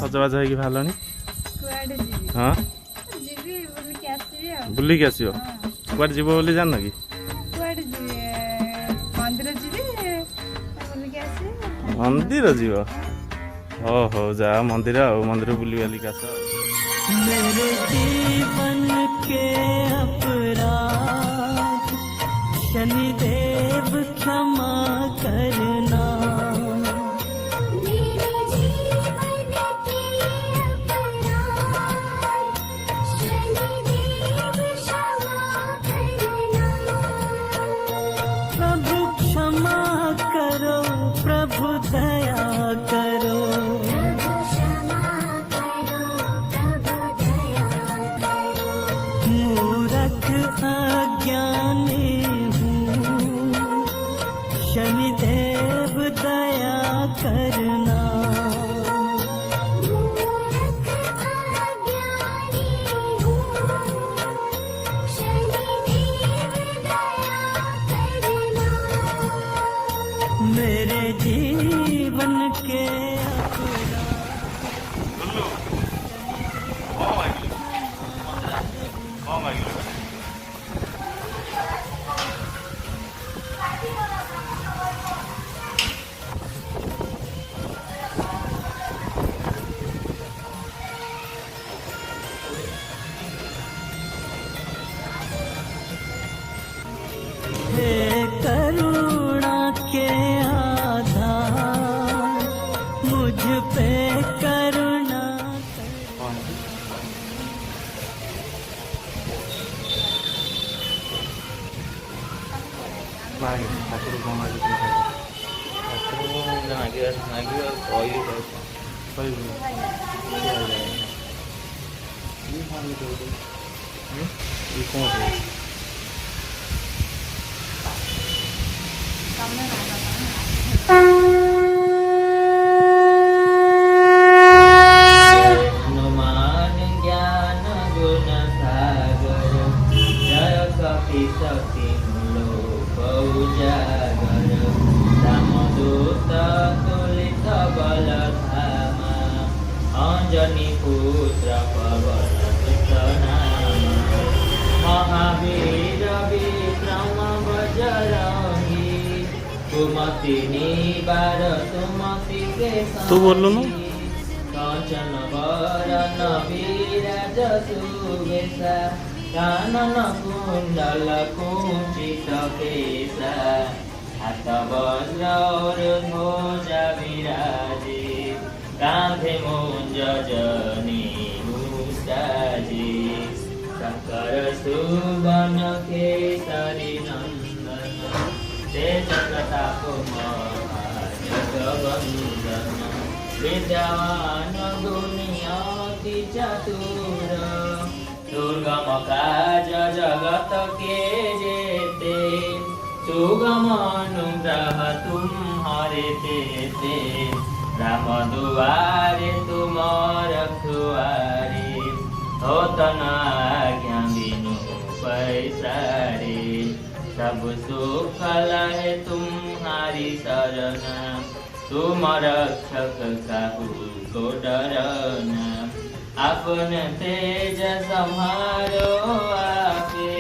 सजबाज होगी बाहर कुआडे जीवी हाँ जीवी बोल के आसीबी आ बुलिक आसो कुआडे जीव बोली जान कि कुआडे जीवी मंदिर जीवी बोल के आसी मंदिर जीव हो हो जा मंदिर मंदिर बुली बालिक आस मेरे जीवन के अपराध शनिदेव क्षमा करना प्रभु क्षमा करो प्रभु दया करो मूर्ख अज्ञानी हूँ शनिदेव दया करना मेरे जीवन के हे करुणा के आधार मुझ पे करुणा ଠାକୁର କଣ ମାଗିଥିଲେ हनुमान ज्ञान गुण सागर जय कपि सति उजागर रामदूत तुलित बल धामा अंजनी पुत्र पवन सुत नाम महावीर विक्रम बजरंगी सुमति निवार सुमति के तू बोलू ना कांचन वरण विराज सुवेशा कानन कुंडल कुंचित केशा हाथ वज्र और ध्वजा विराजे कांधे मुंज जनी मुसाजे शंकर सुवन केसरी नंदन तेज प्रताप महाजगवंदन विद्यावान गुणी अति चतुर दुर्गम काज जगत के जेते सुगम अनुग्रह तुम्हारे देते राम दुआरे तुम रखुआरे होत न आज्ञा बिनु पैसारे सब सुख लहे तुम्हारी शरण तुम रक्षक काहू को डरना अपन तेज संहारो आपे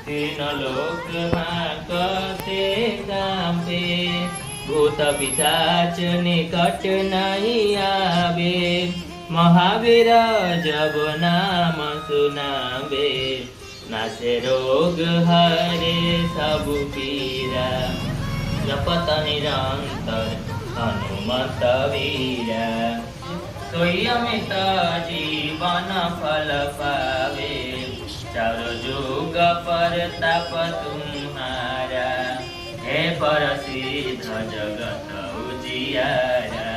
तीन लोक हाकते कांपे भूत पिशाच निकट नहीं आवे महावीर जब नाम सुनावे नासे रोग हरे सब पीरा जपत निरंतर हनुमत वीरा सोई अमित जीवन फल पावे चारों जुग पर ताप तुम्हारा हे पर सिद्ध जगत उजियारा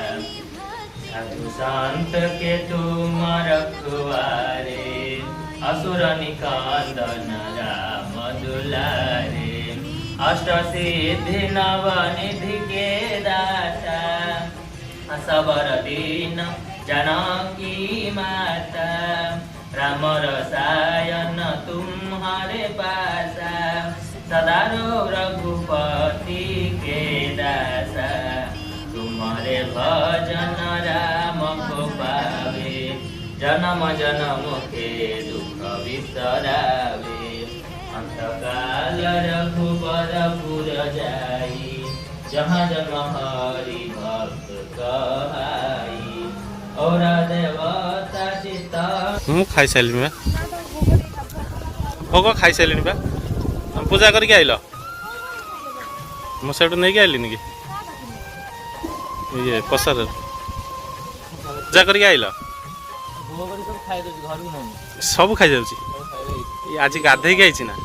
साधु संत के तुम रखवारे असुर निकंदन राम दुलारे अष्ट सिद्धि नव निधि के दाता सबर दीन जानकी माता राम रसायन तुम्हारे पासा सदा रघुपति के दासा तुम्हारे भजन राम को पासा जन्म जन्म के दुख बिसरावे अंतकाल रघुबर पुर जाई जहाँ जन्म हरि भक्त कहाई और देवता चिता ମୁଁ ଖାଇସାରିଲିଣି ବା ଭୋଗ ଖାଇସାରିଲିଣି ବା ପୂଜା କରିକି ଆଇଲ ମୁଁ ସେଇଠୁ ନେଇକି ଆଇଲିନି କି ଇଏ ପସାର ପୂଜା କରିକି ଆଇଲ ସବୁ ଖାଇଯାଉଛି ଆଜି ଗାଧେଇକି ଆଇଛି ନା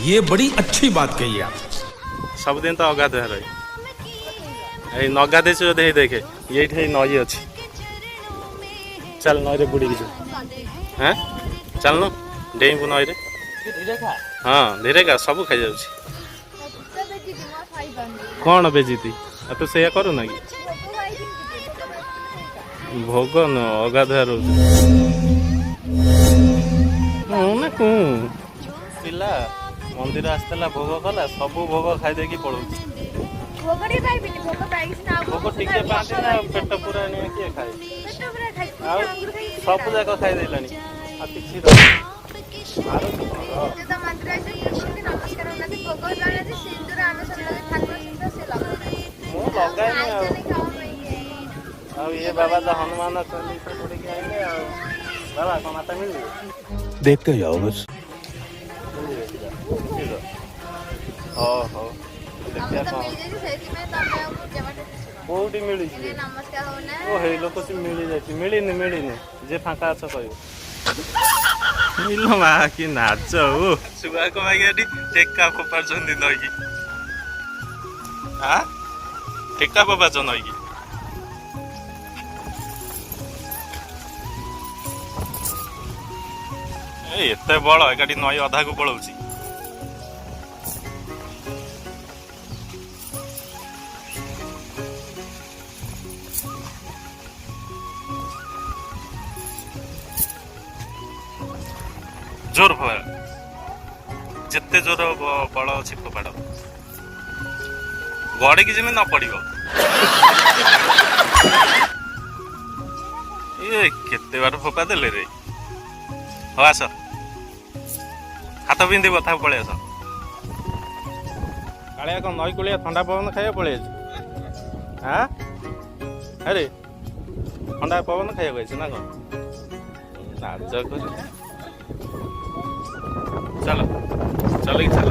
ये बड़ी अच्छी बात कही आप ସବୁଦିନ ତ ଅଗାଧୁଆ ରହି ଏଇ ନ ଗାଧେଇଛୁ ଯଦି ହେଇ ଦେଖେ ଏଇଠି ହେଇ ନଈ ଅଛି ଚାଲ ନଈରେ ବୁଡ଼ିକି ଯିବୁ ହଁ ଚାଲୁନୁ ଡେଇଁବୁ ନଈରେ ହଁ ଧୀରେ କା ସବୁ ଖାଇଯାଉଛି କ'ଣ ବେଜିତି ଆଉ ତୁ ସେଇଆ କରୁନା କି ଭୋଗ ନ ଅଗାଧୁଆ ରହୁଛି ନା କଣ ପିଲା ମନ୍ଦିର ଆସିଥିଲା ଭୋଗ କଲା ସବୁ ଭୋଗ ଖାଇଦେଇକି ପଳଉଛି ଭୋଗ ଟିକେ ପାଆନ୍ତି ନା ପେଟ ପୁରା ଆଣିବା କିଏ ଖାଏ ଆଉ ସବୁ ଯାକ ଖାଇଦେଲାଣି ଆଉ କିଛି ମୁଁ ଲଗାଏନି ଆଉ ଇଏ ବାବା ତ ହନୁମାନ ଚାଲିଶା ପଡ଼ିକି ଆଇଲେ ଆଉ ବାବା କ'ଣ ମାତା ମିଳିବ देखते जाओ बस ହଉ ହଉ ଦେଖିବା କ'ଣ କୋଉଠି ମିଳିଛି ଓ ହେଇ ଲୋକ ସେ ମିଳିଯାଇଛି ମିଳିନି ଯେ ଫାଙ୍କା ଅଛ କହିବ ମିଲ ମା କି ନାଚ ଓ ସୁବାକ ଭାଇ ଏଠି ଟେକା ଫୋପାଡୁଛନ୍ତି ନଈକି ଆ ଟେକା ଫୋପାଡୁଛ ନଈକି ଏତେ ବଳ ଏକାଠି ନଈ ଅଧାକୁ ପଳଉଛି ଜୋର ଫୋପାଡ଼ ଯେତେ ଜୋର ବଳ ଅଛି ଫୋପାଡ଼ ଗଡ଼ିକି ଯେମିତି ନ ପଡ଼ିବ ଇଏ କେତେ ବାଟ ଫୋପା ଦେଲେ ରେ ହଉ ଆସ ହାତ ପିନ୍ଧିବ ତା ପଳେଇ ଆସ କାଳିଆ କ'ଣ ନଈ କୂଳିଆ ଥଣ୍ଡା ପବନ ଖାଇବାକୁ ପଳେଇ ଆସ ହଁ ଆରେ ଥଣ୍ଡା ପବନ ଖାଇବାକୁ ଆସିଛୁ ନା କ'ଣ ନାଚ କରି ଚାଲ ଚାଲିକି ଚାଲ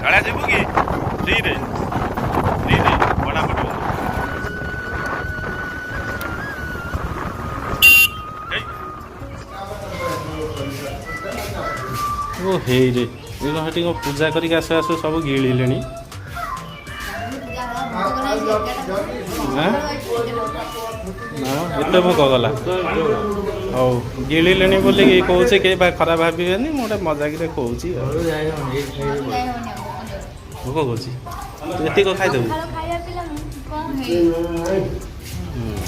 କାଳିଆ ଯିବୁ କି ଫ୍ରିରେ ଭଡ଼ା ପଡ଼ିବ ଓ ହେଇରେ ସେଠି କ'ଣ ପୂଜା କରିକି ଆସୁ ଆସୁ ସବୁ ଗିଳିଲେଣି ଏତେ ଭୋକ ଗଲା ହଉ ଗିଳିଲେଣି ବୋଲିକି କହୁଛି କେହି ଖରାପ ଭାବିବେନି ମୁଁ ଗୋଟେ ମଜାକିରେ କହୁଛି ଭୋକ କହୁଛି ଏତିକ ଖାଇଦେବୁ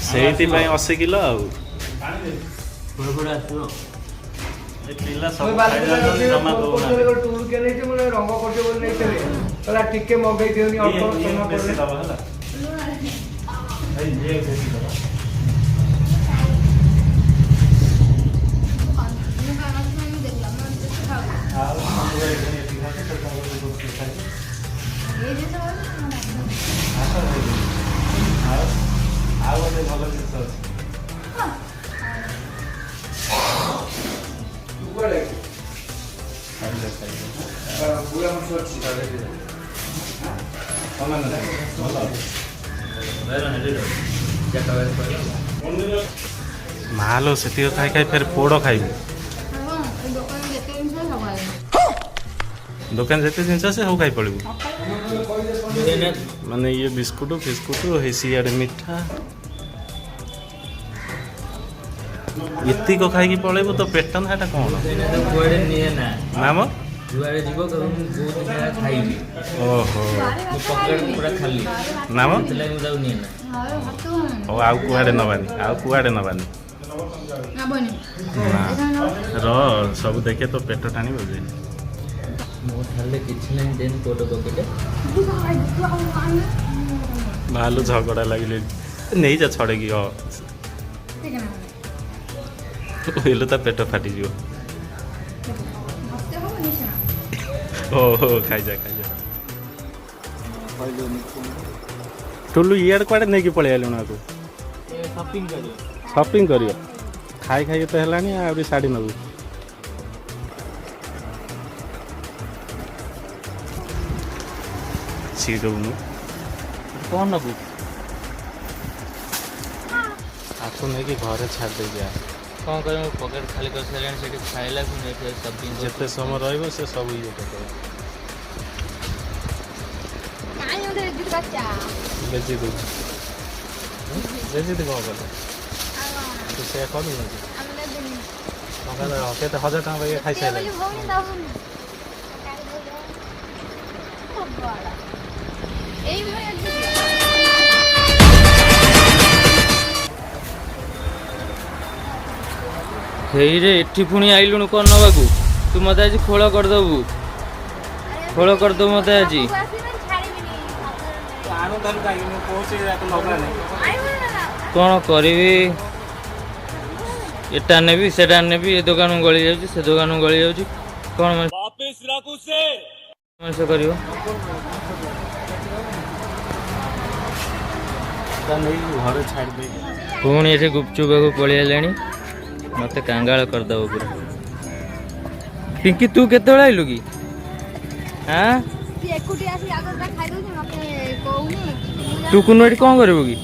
ସେଇଥିପାଇଁ 80 କିଲୋ ଆଉ ପିଲା ସବୁ ଜମା ଟିକେ ମଗେଇ ଦିଅନି ଅଳ୍ପ ବେଶୀ ଦବ ହେଲା ଆଉ ଗୋଟେ ଭଲ ଜିନିଷ ଅଛି ମାଲୋ ସେତିକି ଖାଇ ଖାଇ ଫେର ପୋଡ଼ ଖାଇବୁ ଦୋକାନ ଯେତେ ଜିନିଷ ସେ ସବୁ ଖାଇ ପଳିବୁ ମାନେ ଇଏ ବିସ୍କୁଟ ଫିସ୍କୁଟ ହେଇ ସିଆଡ଼େ ମିଠା ଏତିକ ଖାଇକି ପଳେଇବୁ ତ ପେଟ ନା ଏଟା କ'ଣ ନା ମ ଯୁଆଡ଼େ ଯିବ ଖାଇବି ଓହୋ ପୁରା ଖାଲି ନା ମ ସେଥିଲାଗି ମୁଁ ତାକୁ ନିଏ ନା ହଉ ଆଉ କୁଆଡ଼େ ନବାନି ର ସବୁ ଦେଖେ ତ ପେଟ ଟାଣିବ ଯେ ମୋ ଠାଲେ କିଛି ନାହିଁ ଦେନ୍ କୋଟ ପକେଇଲେ ଭାଲୁ ଝଗଡ଼ା ଲାଗିଲେ ନେଇଯା ଛଡ଼େଇକି ठीक है ना ହେଲେ ତା ପେଟ ଫାଟିଯିବ। हफ्ते हो निशा ଓହୋ ଖାଇଯା ଖାଇଯା। ଟୁଲୁ ଇଆଡ଼େ କୁଆଡ଼େ ନେଇକି ପଳେଇ ଆଇଲୁଣି ଆକୁ ସପିଂ କରିବ। ଖାଇ ଖାଇ ତ ହେଲାଣି ଆହୁରି ଶାଢ଼ୀ ନେବୁ। ସିଏ ଦେବୁନୁ କ'ଣ ନେବୁ? ଆକୁ ନେଇକି ଘରେ ଛାଡ଼ି ଦେଇକି ଆ। କ'ଣ କରିବି ମୁଁ ପକେଟ୍ ଖାଲି କରିସାରିଲାଣି ସେଠି ଖାଇଲାକୁ ନେଇକି ସପିଂ ଯେତେ ସମୟ ରହିବ ସେ ସବୁ ଇଏ କରିଦେବ। କାଇଁ ଗୋଟେ ଜିତ କାଚା ବେଚି ଦେଉଛି ବେଚି ଦେ କ'ଣ କଲେ ତୁ ସେ କରିବୁ କି ଆମେ ଦେନି କେତେ 1000 ଟଙ୍କା ପାଇକି ଖାଇସାରିଲାଣି। ଭଉଣୀ ଦବୁନି ଏଇ ଭଳିଆ ହେଇରେ ଏଠି ପୁଣି ଆଇଲୁଣୁ କ'ଣ ନେବାକୁ? ତୁ ମୋତେ ଆଜି ଖୋଳ କରିଦେବୁ ମୋତେ ଆଜି। କ'ଣ କରିବି? ଏଟା ନେବି ସେଟା ନେବି, ଏ ଦୋକାନକୁ ଗଳି ଯାଉଛି ସେ ଦୋକାନକୁ ଗଳି ଯାଉଛି। କ'ଣ ମଣିଷ କରିବ? ନେଇକି ଘରେ ଛାଡ଼ି ଦେଇକି ପୁଣି ଏଠି ଗୁପଚୁପ୍ ପାଖକୁ ପଳେଇ ଆଇଲାଣି। ମୋତେ କାଙ୍ଗାଳ କରିଦେବ ପୁରା। ପିଙ୍କି ତୁ କେତେବେଳେ ଆଇଲୁ କି? ହାଁ ଏକୁଟିଆ ଆସି ଆଗରେ ଖାଇଦଉଛି ମତେ କହୁନି ତୁ କୁନୁ ଏଠି କ'ଣ କରିବୁ କି?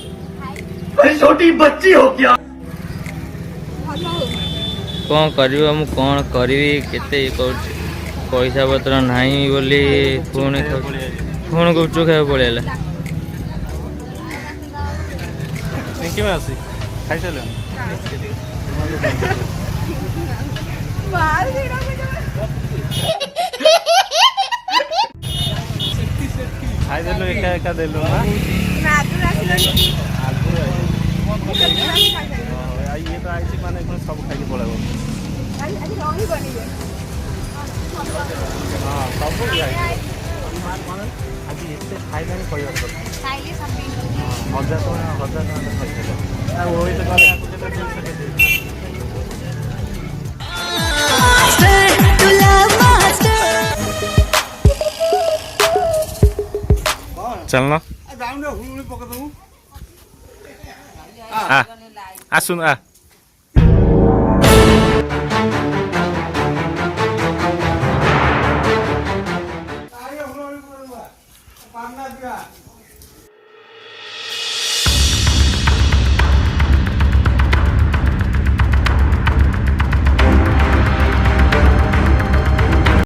କ'ଣ କରିବ? ମୁଁ କ'ଣ କରିବି? କେତେ ଇଏ କରୁଛି, ପଇସା ପତ୍ର ନାହିଁ ବୋଲି ପୁଣି ଗୁପଚୁପ୍ ଖାଇବାକୁ ପଳେଇ ଆଇଲା। କେବେ ଆସି ଖାଇସାରିଲାଣି। ଖାଇଦେଲୁ ଏକା ଏକା ଦେଲୁ ନା ଇଏ ତ ଆଇଛି ମାନେ ପୁଣି ସବୁ ଖାଇକି ପଳେଇବ। ହଁ ସବୁ ଆଜି ଏତେ ଖାଇଲାଣି କହିବାର କଥା। 1000 ଟଙ୍କା ଖାଇଦେଲ ଆଉ ଓଇ ତ ଗଲେ ଆକୁ କେତେ ଜିନିଷ କେତେ ଚାଲନା ଆସୁନ ଆ